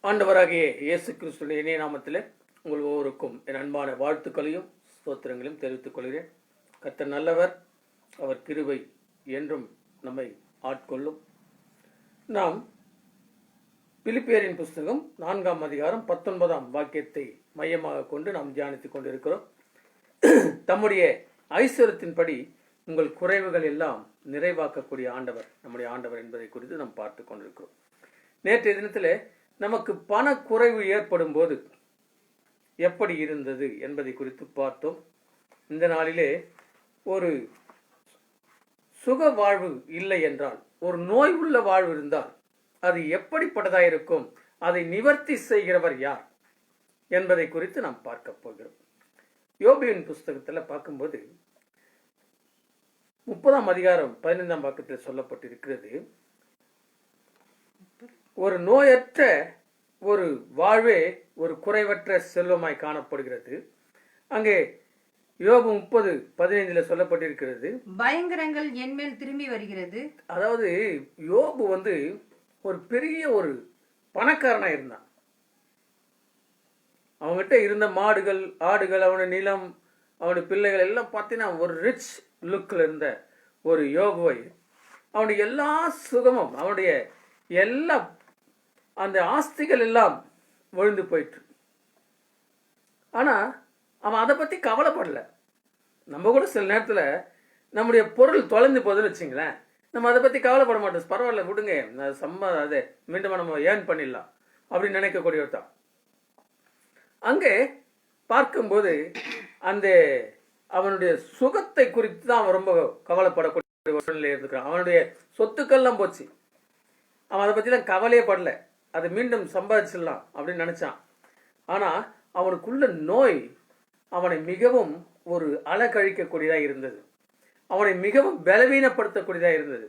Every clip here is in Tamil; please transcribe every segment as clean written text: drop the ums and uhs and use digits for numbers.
ஆண்டவராகிய இயேசு கிறிஸ்துவின் இணைய நாமத்திலே உங்கள் ஒவ்வொருக்கும் என் அன்பான வாழ்த்துக்களையும் ஸ்தோத்திரங்களையும் தெரிவித்துக் கொள்கிறேன். கர்த்தர் நல்லவர், அவர் கிருபை என்றும் நம்மை ஆட்கொள்ளும். நாம் பிலிப்பியரின் புஸ்தகம் 4ஆம் அதிகாரம் 19ஆம் வாக்கியத்தை மையமாக கொண்டு நாம் தியானித்துக் கொண்டிருக்கிறோம். தம்முடைய ஐஸ்வர்யத்தின்படி உங்கள் குறைவுகள் எல்லாம் நிறைவாக்கக்கூடிய ஆண்டவர் நம்முடைய ஆண்டவர் என்பதை குறித்து நாம் பார்த்து கொண்டிருக்கிறோம். நேற்றைய தினத்தில் நமக்கு பண குறைவு ஏற்படும் போது எப்படி இருந்தது என்பதை குறித்து பார்த்தோம். இந்த நாளிலே ஒரு சுக வாழ்வு இல்லை என்றால், ஒரு நோய் உள்ள வாழ்வு இருந்தால் அது எப்படிப்பட்டதாக இருக்கும், அதை நிவர்த்தி செய்கிறவர் யார் என்பதை குறித்து நாம் பார்க்க போகிறோம். யோபுவின் புஸ்தகத்தில் பார்க்கும்போது 30ஆம் அதிகாரம் 15ஆம் வாக்கியத்தில் சொல்லப்பட்டிருக்கிறது, ஒரு நோயற்ற ஒரு வாழ்வே ஒரு குறைவற்ற செல்வமாய் காணப்படுகிறது. அங்கே யோபு 30:15 சொல்லப்பட்டிருக்கிறது, பயங்கரங்கள் என்மேல் திரும்பி வருகிறது. அதாவது யோபு ஒரு பெரிய ஒரு பணக்காரனா இருந்தான். அவங்ககிட்ட இருந்த மாடுகள், ஆடுகள், அவனுடைய நிலம், அவனுடைய பிள்ளைகள் எல்லாம் பார்த்தீங்கன்னா ஒரு ரிச் லுக்கில் இருந்த ஒரு யோபுவை அவனுடைய எல்லா சுகமும், அவனுடைய எல்லா அந்த ஆஸ்திகள் எல்லாம் விழுந்து போயிட்டு. ஆனா அவன் அதை பத்தி கவலைப்படல. நம்ம கூட சில நேரத்துல நம்முடைய பொருள் தொலைந்து போகுதுன்னு வச்சுங்களேன், நம்ம அதை பத்தி கவலைப்பட மாட்டோம். பரவாயில்ல விடுங்க, அதை மீண்டும் நம்ம ஏர்ன் பண்ணிடலாம் அப்படின்னு நினைக்கக்கூடியவர் தான். அங்கே பார்க்கும்போது அந்த அவனுடைய சுகத்தை குறித்து தான் அவன் ரொம்ப கவலைப்படக்கூடிய சூழ்நிலை இருக்கிறான். அவனுடைய சொத்துக்கள்லாம் போச்சு, அவன் அதை பற்றிலாம் கவலையே படல. அதை மீண்டும் சம்பாதிச்சிடலாம் அப்படின்னு நினைச்சான். ஆனா அவனுக்குள்ள நோய் அவனை மிகவும் ஒரு அலக்கழிக்கக்கூடியதாக இருந்தது, அவனை மிகவும் பலவீனப்படுத்தக்கூடியதாக இருந்தது.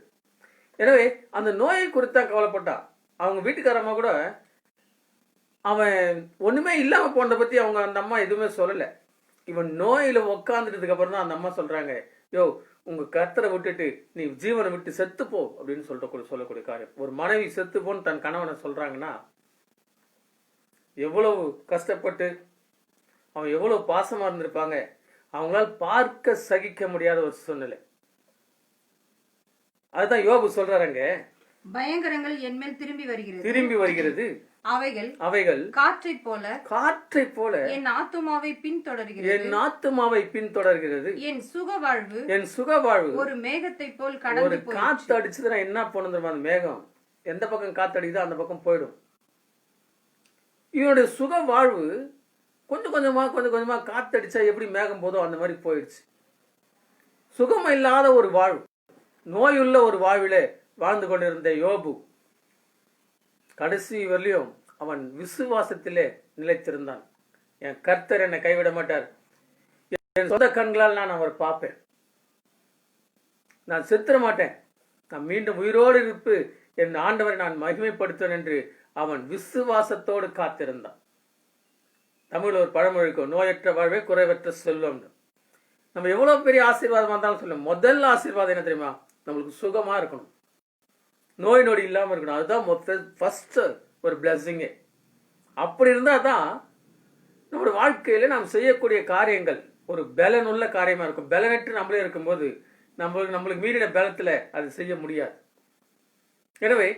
எனவே அந்த நோயை குறித்தான் கவலைப்பட்டான். அவங்க வீட்டுக்காரம்மா கூட அவன் ஒண்ணுமே இல்லாம போனதை பத்தி அவங்க அந்த அம்மா எதுவுமே சொல்லல. இவன் நோயில உக்காந்துட்டதுக்கு அப்புறம் தான் அந்த அம்மா சொல்றாங்க, யோ உங்க கர்த்தரை விட்டுட்டு நீ ஜீவனை விட்டு செத்துப்போ அப்படின்னு சொல்லக்கூடிய காரியம். ஒரு மனைவி செத்துப்போன்னு தன் கணவனை சொல்றாங்கன்னா எவ்வளவு கஷ்டப்பட்டு அவன் எவ்வளவு பாசமா இருந்திருப்பாங்க. அவங்களால் பார்க்க சகிக்க முடியாத ஒரு சூழ்நிலை. அதுதான் யோபு சொல்றாங்க, பயங்கரங்கள் என்மேல் திரும்பி வருகிறது. அவைகள் காற்றைப் போல என் ஆத்துமாவை பின்தொடர்கிறது. என் சுக வாழ்வு ஒரு மேகத்தை போல் கடந்து காத்து அடிச்சதுன்னா என்ன பண்ணுது, அந்த மேகம் எந்த பக்கம் காத்து அடிக்குதோ அந்த பக்கம் போயிடும். இவனுடைய சுக வாழ்வு கொஞ்சம் கொஞ்சமா காத்து அடிச்சா எப்படி மேகம் போதோ அந்த மாதிரி போயிடுச்சு. சுகம் இல்லாத ஒரு வாழ்வு, நோயுள்ள ஒரு வாழ்விலே வாழ்ந்து கொண்டிருந்த யோபு கடைசி வரலையும் அவன் விசுவாசத்திலே நிலைத்திருந்தான். என் கர்த்தர் என்னை கைவிட மாட்டார், என் சொந்த கண்களால் நான் அவர் பார்ப்பேன், நான் செத்துற மாட்டேன், நான் மீண்டும் உயிரோடு இருப்பு என் ஆண்டவரை நான் மகிமைப்படுத்துவேன் என்று அவன் விசுவாசத்தோடு காத்திருந்தான். தமிழ் ஒரு பழமொழிக்கும், நோயற்ற வாழ்வே குறைவற்ற செல்வம். நம்ம எவ்வளவு பெரிய ஆசீர்வாதம் வந்தாலும் சொல்லுவோம், முதல் ஆசீர்வாதம் என்ன தெரியுமா, நம்மளுக்கு சுகமா இருக்கணும், நோய் நொடி இல்லாம இருக்கணும். அதுதான் ஃபர்ஸ்ட் ஒரு பிளஸிங்கே. அப்படி இருந்தா தான் நம்முடைய வாழ்க்கையில நாம் செய்யக்கூடிய காரியங்கள் ஒரு பலனுள்ள காரியமா இருக்கும். பலனற்று நம்மளே இருக்கும்போது நம்மளுக்கு மீறின பலத்துல அது செய்ய முடியாது. எனவே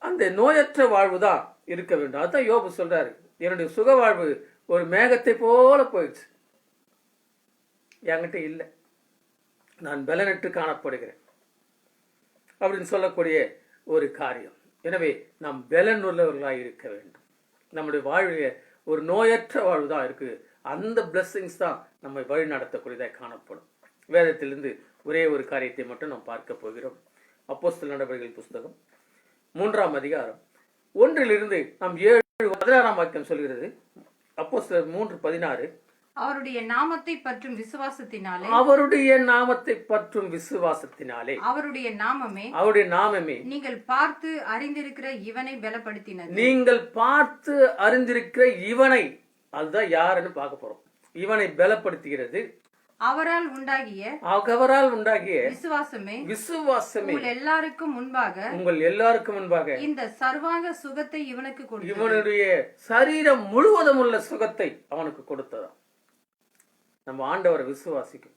அந்த நோயற்ற வாழ்வு தான் இருக்க வேண்டும். அதுதான் யோபு சொல்றாரு, என்னுடைய சுக வாழ்வு ஒரு மேகத்தை போல போயிடுச்சு, என்கிட்ட இல்லை, நான் பலனற்று காணப்படுகிறேன் அப்படின்னு சொல்லக்கூடிய ஒரு காரியம். எனவே நாம் பலன் உள்ளவர்களாக இருக்க வேண்டும். நம்முடைய வாழ்வில ஒரு நோயற்ற வாழ்வு தான் இருக்கு. அந்த பிளெஸிங்ஸ் தான் நம்மை வழி நடத்தக்கூடியதாக காணப்படும். வேதத்திலிருந்து ஒரே ஒரு காரியத்தை மட்டும் நாம் பார்க்க போகிறோம். அப்போஸ்தலர் நடவடிக்கைகள் புஸ்தகம் 3ஆம் அதிகாரம் 1 நாம் 7-16 வாக்கியம் சொல்கிறது. அப்போஸ்தலர் 3:16, அவருடைய நாமத்தை பற்றும் விசுவாசத்தினாலே அவருடைய நாமமே நீங்கள் பார்த்து அறிந்திருக்கிற இவனை, அதுதான் யாருன்னு பார்க்க போறோம். இவனை பலப்படுத்துகிறது. அவரால் உண்டாகிய விசுவாசமே உங்கள் எல்லாருக்கும் முன்பாக இந்த சர்வாங்க சுகத்தை இவனுக்கு கொடுத்தது. இவனுடைய சரீரம் முழுவதும் உள்ள சுகத்தை அவனுக்கு கொடுத்ததாம். நம்ம ஆண்டவரை விசுவாசிக்கும்.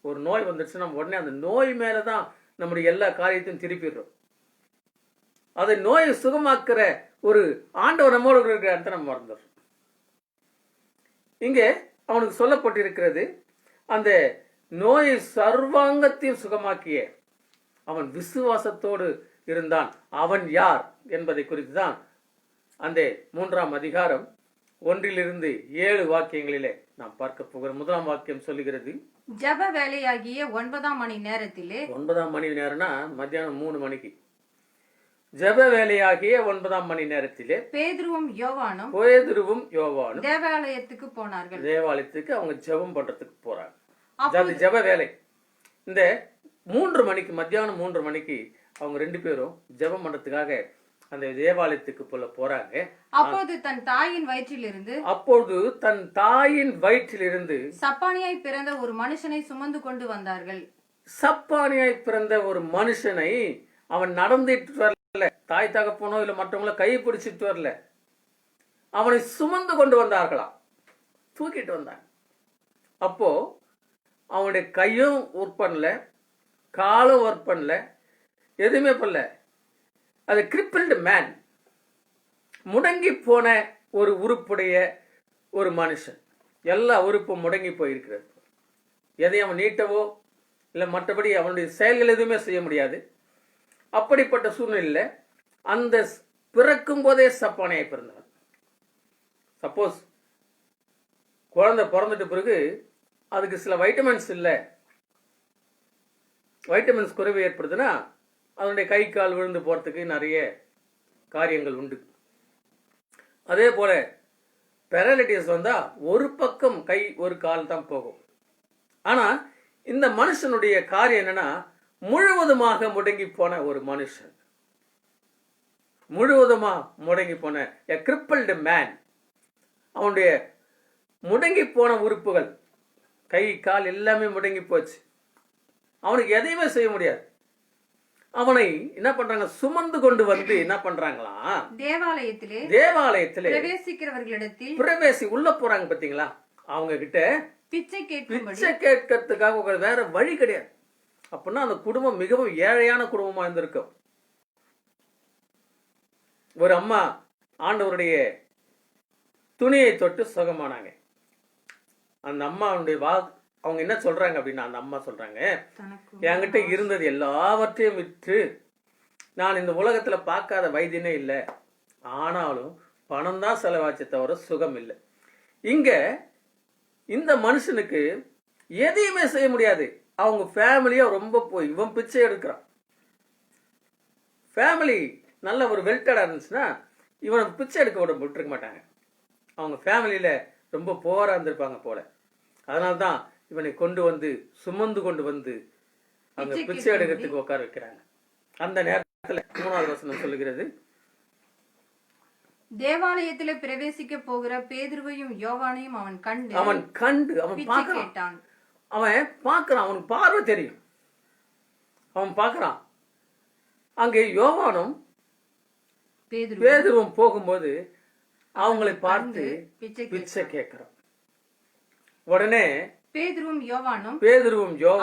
ஒரு நோய் வந்துடுச்சு, நம்ம உடனே அந்த நோய் மேலதான் நம்முடைய எல்லா காரியத்தையும் திருப்பிடுறோம். அதை நோயை சுகமாக்குற ஒரு ஆண்டவர் நம்மோடு இருக்கிற இடத்த நம்ம மறந்துடுறோம். இங்கே அவனுக்கு சொல்லப்பட்டிருக்கிறது, அந்த நோயை சர்வாங்கத்தையும் சுகமாக்கிய அவன் விசுவாசத்தோடு இருந்தான். அவன் யார் என்பதை குறித்து தான் அந்த 3ஆம் அதிகாரம் 1-7 வாக்கியங்களிலே நாம் பார்க்க போகிறோம். 1ஆம் வாக்கியம் சொல்லுகிறது, ஜெப வேலையாகிய 9ஆம் மணி நேரத்திலே, 9ஆம் மணி நேரம்னா மத்தியானம் 3 மணிக்கு, ஜெப வேலையாகிய 9ஆம் மணி நேரத்திலே பேதுருவும் யோவானும் தேவாலயத்துக்கு போனார்கள். தேவாலயத்துக்கு அவங்க ஜெபம் பண்றதுக்கு போறாங்க. அது ஜெப வேலை. இந்த 3 மணிக்கு, மத்தியானம் 3 மணிக்கு அவங்க 2 பேரும் ஜெபம் பண்றதுக்காக அந்த தேவாலயத்துக்கு போறாங்க. அப்போது தன் தாயின் வயிற்றிலிருந்து சப்பானியாய் பிறந்த ஒரு மனுஷனை சுமந்து கொண்டு வந்தார்கள். சப்பானியாய் பிறந்த ஒரு மனுஷனை அவன் நடந்துட்டு வரல, தாய் தகப்பனோ இல்ல மற்றவங்கள கை பிடிச்சிட்டு வரல, அவனை சுமந்து கொண்டு வந்தார்களாம், தூக்கிட்டு வந்தாங்க. அப்போ அவனுடைய கையும் ஒர்க் பண்ணல, காலும் ஒர்க் பண்ணல, எதுவுமே பண்ணல. அது கிரிப்பிள்டு மேன், முடங்கி போன ஒரு உறுப்புடைய ஒரு மனுஷன். எல்லா உறுப்பும் முடங்கி போயிருக்கிறது. எதையும் அவன் நீட்டவோ இல்லை மற்றபடி அவனுடைய செயல்கள் எதுவுமே செய்ய முடியாது. அப்படிப்பட்ட சூழ்நிலையில் அந்த பிறக்கும் போதே சப்பானியை பிறந்தவன். சப்போஸ் குழந்தை பிறந்துட்ட பிறகு அதுக்கு சில வைட்டமின்ஸ் இல்லை, வைட்டமின்ஸ் குறைவு ஏற்படுதுன்னா அதனுடைய கை கால் விழுந்து போறதுக்கு நிறைய காரியங்கள் உண்டு. அதே போல பேரலிட்டிஸ் வந்தா ஒரு பக்கம் கை ஒரு கால் தான் போகும். ஆனா இந்த மனுஷனுடைய காரியம் என்னன்னா, முழுவதுமாக முடங்கி போன ஒரு மனுஷன், முழுவதுமா முடங்கி போன a crippled man. அவனுடைய முடங்கி போன உறுப்புகள், கை கால் எல்லாமே முடங்கி போச்சு. அவனுக்கு எதையுமே செய்ய முடியாது. அவனை என்ன பண்றாங்க, சுமந்து கொண்டு வந்து என்ன பண்றாங்களா, தேவாலயத்திலே பிரவேசி உள்ள போறாங்க. பாத்தீங்களா, அவங்க கிட்ட பிச்சை கேட்கறதுக்காக வேற வழி கிடையாது. அப்படின்னா அந்த குடும்பம் மிகவும் ஏழையான குடும்பமா இருந்திருக்கும். ஒரு அம்மா ஆண்டவருடைய துணியை தொட்டு சுகமானாங்க. அந்த அம்மாவுடைய அவங்க என்ன சொல்றாங்க அப்படின்னா, அந்த அம்மா சொல்றாங்க, என்கிட்ட இருந்தது எல்லாவற்றையும் விற்று, நான் இந்த உலகத்துல பார்க்காத வைத்தியனே இல்லை, ஆனாலும் பணம் தான் செலவாச்சு தவிர சுகம் இல்லை. இங்க இந்த மனுஷனுக்கு எதையுமே செய்ய முடியாது. அவங்க ஃபேமிலியா ரொம்ப போய் இவன் பிச்சை எடுக்கிறான். ஃபேமிலி நல்ல ஒரு வெல்டடா இருந்துச்சுன்னா இவனை பிச்சை எடுக்க விட்டுருக்க மாட்டாங்க. அவங்க ஃபேமிலியில ரொம்ப போரா இருந்திருப்பாங்க போல. அதனால்தான் இவனை கொண்டு வந்து சுமந்து கொண்டு வந்து அங்க பிச்சை எடுக்கிறதுக்கு உட்கார வைக்கிறாங்க. அந்த நேரத்துல 3வது வசனம் சொல்லுகிறது, தேவாலயத்திலே பிரவேசிக்க போகிற பேதுருவையும் யோவானையும் அவன் கண்டு அவன் பார்க்கிறான். அவனுக்கு பார்வை தெரியும். அவன் பார்க்கிறான். அங்கே யோவானும் பேதுருவும் போகும்போது அவங்களை பார்த்து பிச்சை கேட்கிறான். உடனே பேதுருவும் யோவானும்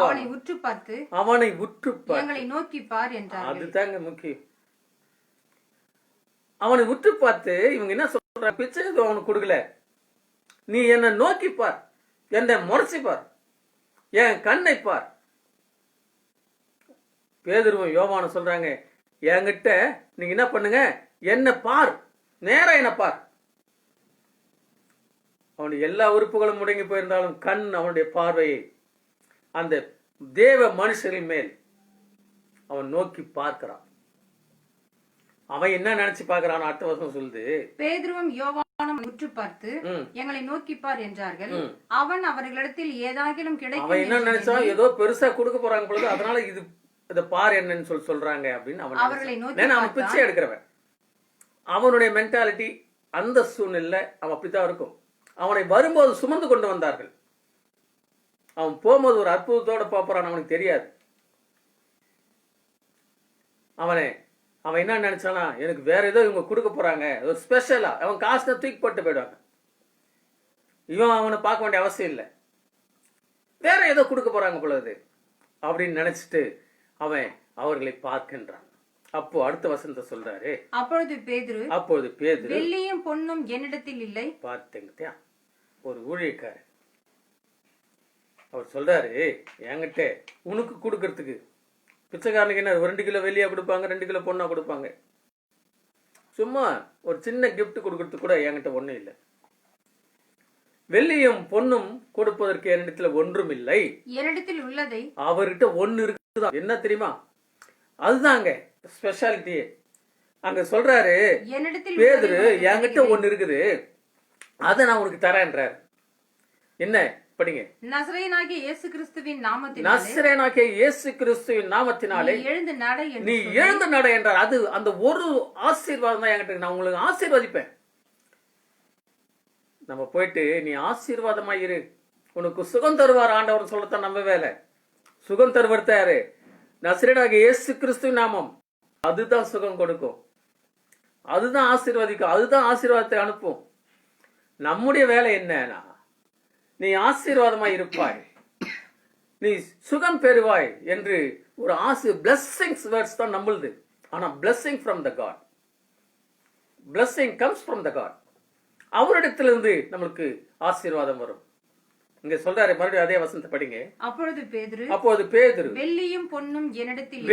அவனை உற்று பார்த்து எங்களை நோக்கி பார் என்றார்கள். அதுதாங்க முக்கியம். அவனை உற்று பார்த்து இவங்க என்ன சொல்றாங்க, பிச்சை எதுவும் அவனுக்கு கொடுக்கல, நீ என்ன நோக்கி பார், என்னை முறைச்சி பார், என் கண்ணை பார். பேதுருவும் யோவானும் சொல்றாங்க, என்கிட்ட நீங்க என்ன பண்ணுங்க, என்ன பார், நேரா என்ன பார். அவனுடைய எல்லா உறுப்புகளும் முடங்கி போயிருந்தாலும் கண் அவனுடைய பார்வையை அந்த தேவ மனுஷரின் மேல் அவன் நோக்கி பார்க்கிறான். அவன் என்ன நினைச்சு பார்க்கிறான், அடுத்த வருஷம் சொல்லுது, பேதுருவும் யோவானும் உற்று பார்த்து எங்களை நோக்கி பார் என்றார்கள். அவன் அவர்களிடத்தில் ஏதாகிலும் கிடைக்கும். அவன் என்ன நினைச்சா, ஏதோ பெருசா கொடுக்க போறாங்க பொழுது, அதனால இத பார் என்னன்னு சொல்றாங்க அப்படின்னு அவன் பிச்சை எடுக்கிறவன். அவனுடைய மென்டாலிட்டி அந்த சூழ்நிலை அவன் அப்படித்தான் இருக்கும். அவனை வரும்போது சுமந்து கொண்டு வந்தார்கள். அவன் போகும்போது ஒரு அற்புதத்தோட போறான்னு அவனுக்கு தெரியாது. அவன் என்ன நினைச்சானா, எனக்கு வேற ஏதோ இவங்க கொடுக்க போறாங்க, ஒரு ஸ்பெஷலா, அவன் காசை தூக்கி போட்டு போயிடுவாங்க. இவன் அவனை பார்க்க வேண்டிய அவசியம் இல்லை, வேற ஏதோ கொடுக்க போறாங்க பொழுது அப்படின்னு நினைச்சிட்டு அவன் அவர்களை பார்க்கின்றான். அப்போ அடுத்த வசனத்தை சொல்றாரு, அப்பொழுது பேதுரு வெள்ளியும் பொன்னும் என்னிடத்தில் இல்லை. பார்த்தீங்க, ஒரு ஊழியக்காரர் அவர் சொல்றாரு, என்கிட்ட உனக்கு கொடுக்கறதுக்கு பிச்சைக்காரனுக்கு என்ன 2 கிலோ வெள்ளியா கொடுப்பாங்க, 2 கிலோ பொண்ணா கொடுப்பாங்க. சும்மா ஒரு சின்ன கிஃப்ட் கொடுக்கறதுக்கு கூட என்கிட்ட ஒண்ணும் இல்லை. வெள்ளியும் பொண்ணும் கொடுப்பதற்கு என்னிடத்துல ஒன்றும் இல்லை, என்னிடத்தில் உள்ளதை அவர்கிட்ட ஒன்னு இருக்குதா. என்ன தெரியுமா, அதுதாங்க ஸ்பெஷாலிட்டி. அங்க சொல்றாரு பேதுரு, என்கிட்ட ஒன்னு இருக்குது, அதை நான் உனக்கு தரேன்றார். என்ன படிங்க. நசரேயனாகிய இயேசு கிறிஸ்துவின் நாமத்தினாலே நீ எழுந்து நட என்றார். அது அந்த ஒரு ஆசீர்வாதம் தான் என்கிட்ட. நான் உங்களுக்கு ஆசீர்வதிப்பேன். நம்ம போயிட்டு நீ ஆசீர்வாதமாயிரு, உனக்கு சுகம் தருவார் ஆண்டவர் சொல்லத்தான் நம்ம வேலை. சுகம் தருவார் யாரு? நசரேயனாகிய இயேசு கிறிஸ்துவின் நாமம். அதுதான் சுகம் கொடுக்கும், அதுதான் ஆசீர்வதிக்கும், அதுதான் ஆசீர்வாதத்தை அனுப்பும். நம்முடைய வேலை என்னன்னா, நீ ஆசீர்வாதமாய் இருப்பாய், நீ சுகம் பெறுவாய் என்று ஒரு பிளெஸிங்ஸ் வேர்ட்ஸ் தான் நம்மளுது. ஆனா blessing from the God, blessing comes from the God. அவரிடத்திலிருந்து நம்மளுக்கு ஆசீர்வாதம் வரும். இங்க சொல்றாரு, மறுபடியும் அதே வசனத்தை படிங்க. அப்போது பேதுரு வெள்ளியும் பொன்னும் என்னிடத்தில்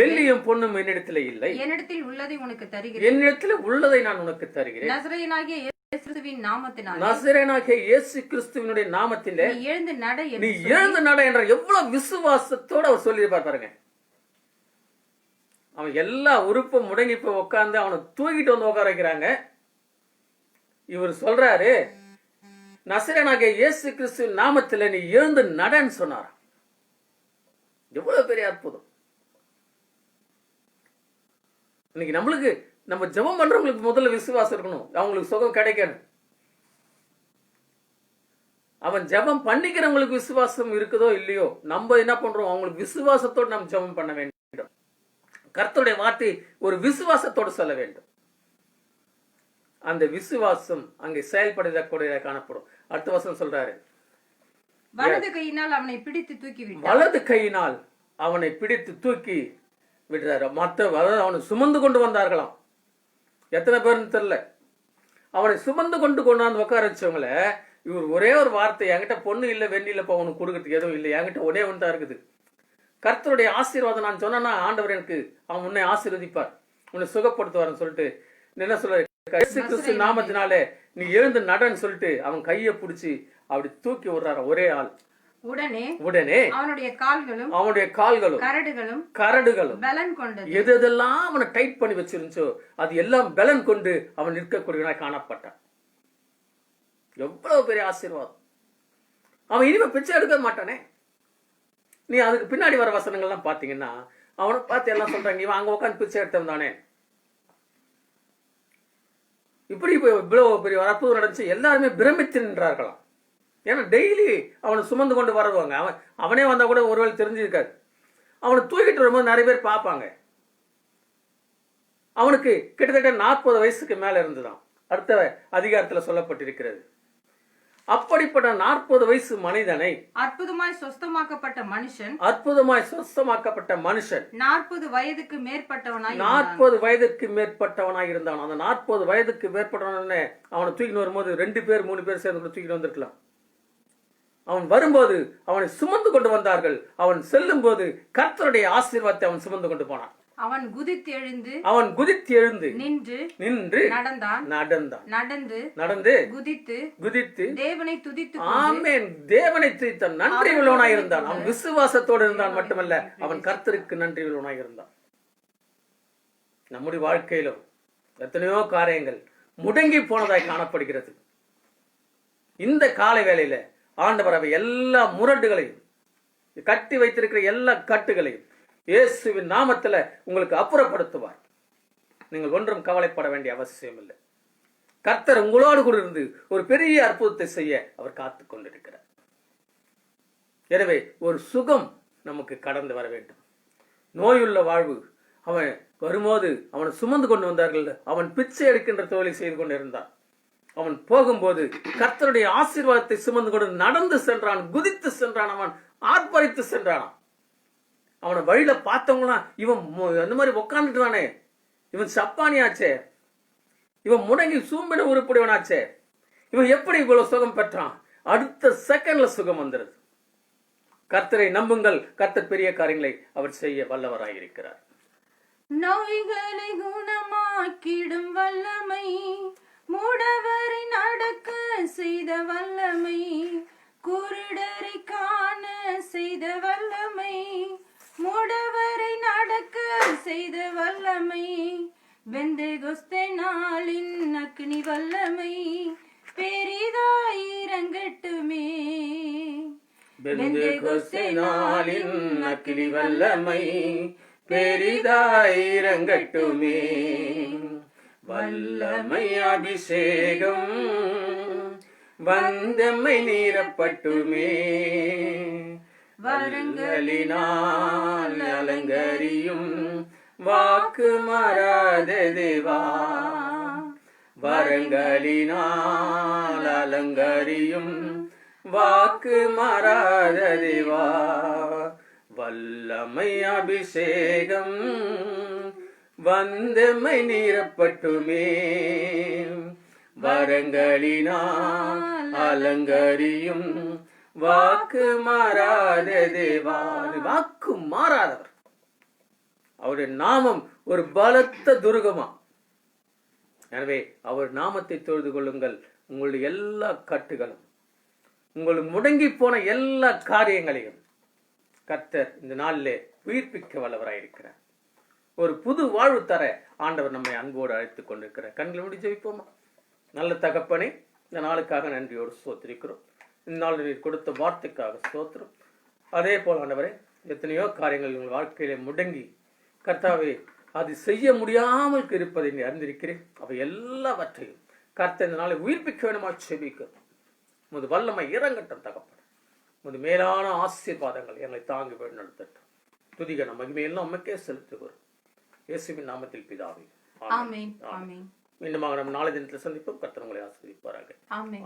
இல்லை, என்னிடத்தில் உள்ளதை உனக்கு தருகிறேன், என்னிடத்தில் உள்ளதை நான் உனக்கு தருகிறேன். நசரேயனாகிய இயேசு கிறிஸ்துவினுடைய நாமத்திலே நீ எழுந்து நட என்ற எவ்வளவு விசுவாசத்தோட அவர் சொல்லியிருப்பார் பாருங்க. அவன் எல்லா உறுப்பும் முடங்கி போய் உட்கார்ந்து அவனை தூக்கிட்டு வந்து உட்கார வைக்கிறாங்க. இவர் சொல்றாரு, நசரேயனாகிய இயேசு கிறிஸ்துவின் நாமத்திலே நீ எழுந்து நடன்னு சொன்னார். எவ்வளவு பெரிய அற்புதம். இன்னைக்கு நம்மளுக்கு, நம்ம ஜெபம் பண்றவங்களுக்கு முதல்ல விசுவாசம் இருக்கணும், அவங்களுக்கு சுகம் கிடைக்கணும். அவன் ஜெபம் பண்ணிக்கிறவங்களுக்கு விசுவாசம் இருக்குதோ இல்லையோ, நம்ம என்ன பண்றோம், அவங்களுக்கு விசுவாசத்தோடு நம்ம ஜெபம் பண்ண வேண்டும். கர்த்தருடைய வார்த்தை ஒரு விசுவாசத்தோடு சொல்ல வேண்டும். அந்த விசுவாசம் அங்கே செயல்படுத்தக்கூடிய காணப்படும். அடுத்த வசனம் சொல்றாரு, வலது கையினால் அவனை பிடித்து தூக்கி விட்டார். வலது கையினால் அவனை பிடித்து தூக்கி விடுறாரு. அவனை சுமந்து கொண்டு வந்தார்களாம். எத்தனை பேர்னு தெரியல. அவனை சுமந்து கொண்டாந்து உட்கார வச்சவங்கள இவர் ஒரே ஒரு வார்த்தை, என்கிட்ட பொண்ணு இல்லை, வெண்ணில அவனுக்கு கொடுக்கறதுக்கு எதுவும் இல்லை, என்கிட்ட ஒரே ஒன்று தான் இருக்குது. கர்த்தருடைய ஆசீர்வாதம் நான் சொன்னா ஆண்டவர் எனக்கு அவன் உன்னை ஆசீர்வதிப்பார், உன்னை சுகப்படுத்துவார்னு சொல்லிட்டு என்ன சொல்ற, இயேசு கிறிஸ்து நாமத்தினாலே நீ எழுந்து நடன்னு சொல்லிட்டு அவன் கையை பிடிச்சி அப்படி தூக்கி விடுறாரு ஒரே ஆள். உடனே அவனுடைய கால்களும் கரடுகளும் பலன் கொண்டது. எதெல்லாம் அவனை டைட் பண்ணி வச்சிருந்துச்சோ அது எல்லாம் பலன் கொண்டு அவன் நிற்கக்கூடியவனாய் காணப்பட்டான். எவ்வளவு பெரிய ஆசீர்வாதம். அவன் இனிமே பிச்சை எடுக்க மாட்டானே. நீ அதுக்கு பின்னாடி வர வசனங்கள்லாம் பாத்தீங்கன்னா அவனை பார்த்து எல்லாம் சொல்றாங்க, இவன் அங்க உட்காந்து பிச்சை எடுத்தவன் தானே. இப்படி இவ்வளவு பெரிய அற்புதம் நடந்துச்சு. எல்லாருமே பிரமித்து நின்றார்களாம். ஏன்னா டெய்லி அவனை சுமந்து கொண்டு வருவாங்க. அவனே வந்தா கூட ஒருவேளை தெரிஞ்சிருக்காது. அவனை தூக்கிட்டு வரும்போது நிறைய பேர் பார்ப்பாங்க. அவனுக்கு கிட்டத்தட்ட 40 வயசுக்கு மேல இருந்துதான் அடுத்த அதிகாரத்துல சொல்லப்பட்டிருக்கிறது. அப்படிப்பட்ட 40 வயசு மனிதனை அற்புதமாய் சொஸ்தமாக்கப்பட்ட மனுஷன் 40 வயதுக்கு மேற்பட்டவனாய் இருந்தான். அந்த 40 வயதுக்கு மேற்பட்டவனே அவனை தூக்கிட்டு வரும்போது 2 பேர் 3 பேர் சேர்ந்து தூக்கிட்டு வந்திருக்கலாம். அவன் வரும்போது அவனை சுமந்து கொண்டு வந்தார்கள். அவன் செல்லும் போது கர்த்தருடைய ஆசீர்வாதத்தை அவன் சுமந்து கொண்டு போனான். அவன் குதித்து எழுந்து நின்று நடந்து குதித்து தேவனை துதித்தான். நன்றி உள்ளவனாய் இருந்தான். அவன் விசுவாசத்தோடு இருந்தான் மட்டுமல்ல, அவன் கர்த்தருக்கு நன்றி உள்ளவனாய் இருந்தான். நம்முடைய வாழ்க்கையிலும் எத்தனையோ காரியங்கள் முடங்கி போனதாய் காணப்படுகிறது. இந்த காலை வேளையில ஆண்டவர் அவை எல்லா முரட்டுகளையும் கட்டி வைத்திருக்கிற எல்லா கட்டுகளையும் இயேசுவின் நாமத்துல உங்களுக்கு அப்புறப்படுத்துவார். நீங்கள் ஒன்றும் கவலைப்பட வேண்டிய அவசியம் இல்லை. கர்த்தர் உங்களோடு கூட இருந்து ஒரு பெரிய அற்புதத்தை செய்ய அவர் காத்துக் கொண்டிருக்கிறார். எனவே ஒரு சுகம் நமக்கு கடந்து வர வேண்டும். நோயுள்ள வாழ்வு, அவன் வரும்போது அவனை சுமந்து கொண்டு வந்தார்கள். அவன் பிச்சை எடுக்கின்ற தொழிலை செய்து கொண்டிருந்தான். அவன் போகும்போது கர்த்தருடைய ஆசீர்வாதத்தை சுமந்து கொண்டு நடந்து சென்றான், குதித்து சென்றான், அவன் ஆர்ப்பரித்து சென்றான். அவனை வழியில பார்த்தவங்களாம், இவன் அந்த மாதிரி உட்காந்துட்டானே, இவன் சப்பானியாச்சே, இவன் முடங்கி சூம்பிட உருப்படியவனாச்சே, இவன் எப்படி இவ்வளவு சுகம் பெற்றான்? அடுத்த செகண்ட்ல சுகம் வந்துடுது. கர்த்தரை நம்புங்கள், கர்த்தர் பெரிய காரியங்களை அவர் செய்ய வல்லவராயிருக்கிறார். நோய்களை குணமாக்கிடும் வல்லமை, மூடவரை நடக்க செய்த வல்லமை, குருடரை காண செய்த வல்லமை, மூடவரை நடக்க செய்த வல்லமை, பெந்தெகொஸ்தே நாளின் அக்னி வல்லமை பெரிதாய் இறங்கட்டுமே. பெந்தெகொஸ்தே நாளின் அக்னி வல்லமை பெரிதாய் இறங்கட்டுமே. வல்லமை அபிஷேகம் வந்தம்மை நீரப்பட்டுமே. வரங்களினால் அலங்கரியும் வாக்கு மாறாத தேவா, வரங்களினால் அலங்கரியும் வாக்கு மாறாத தேவா, வல்லமை அபிஷேகம் வந்தமை நீரப்பட்டுமே. வரங்களினால் அலங்கரியும் வாக்கு மாறாத தேவா. வாக்கு மாறாதவர், அவருடைய நாமம் ஒரு பலத்த துருகமா. எனவே அவர் நாமத்தை தொழுது கொள்ளுங்கள். உங்களுடைய எல்லா கட்டுகளும், உங்களுக்கு முடங்கி போன எல்லா காரியங்களையும் கர்த்தர் இந்த நாளிலே உயிர்ப்பிக்க வல்லவராயிருக்கிறார். ஒரு புது வாழ்வு தர ஆண்டவர் நம்மை அன்போடு அழைத்துக் கொண்டிருக்கிறார். கண்களை மூடி ஜெபிப்போமா? நல்ல தகப்பனே, இந்த நாளுக்காக நன்றியோடு ஸ்தோத்திரிக்கிறோம். இந்த நாள் நீர் கொடுத்த வார்த்தைக்காக ஸ்தோத்திரம். அதே போல் ஆண்டவரே, எத்தனையோ காரியங்கள் உங்கள் வாழ்க்கையிலே முடங்கி கர்த்தாவே அது செய்ய முடியாமல் இருப்பதை நீ அறிந்திருக்கிறேன். அவை எல்லாவற்றையும் கர்த்தர் இந்த நாளை உயிர்ப்பிக்க வேணுமா செபிக்கிறோம். உமது வல்லமை இறங்கட்டும் தகப்பன். உமது மேலான ஆசீர்வாதங்கள் எங்களை தாங்கி வழி நடத்தட்டும். துதிகன மகிமையெல்லாம் உமக்கே செலுத்துகிறோம். இயேசுவின் நாமத்தில் பிதாவே, ஆமென். ஆமென். மீண்டும் நம்ம நாளை தினத்தில் சந்திப்போம். கர்த்தர் உங்களை ஆசீர்வதிப்பாராக. ஆமென்.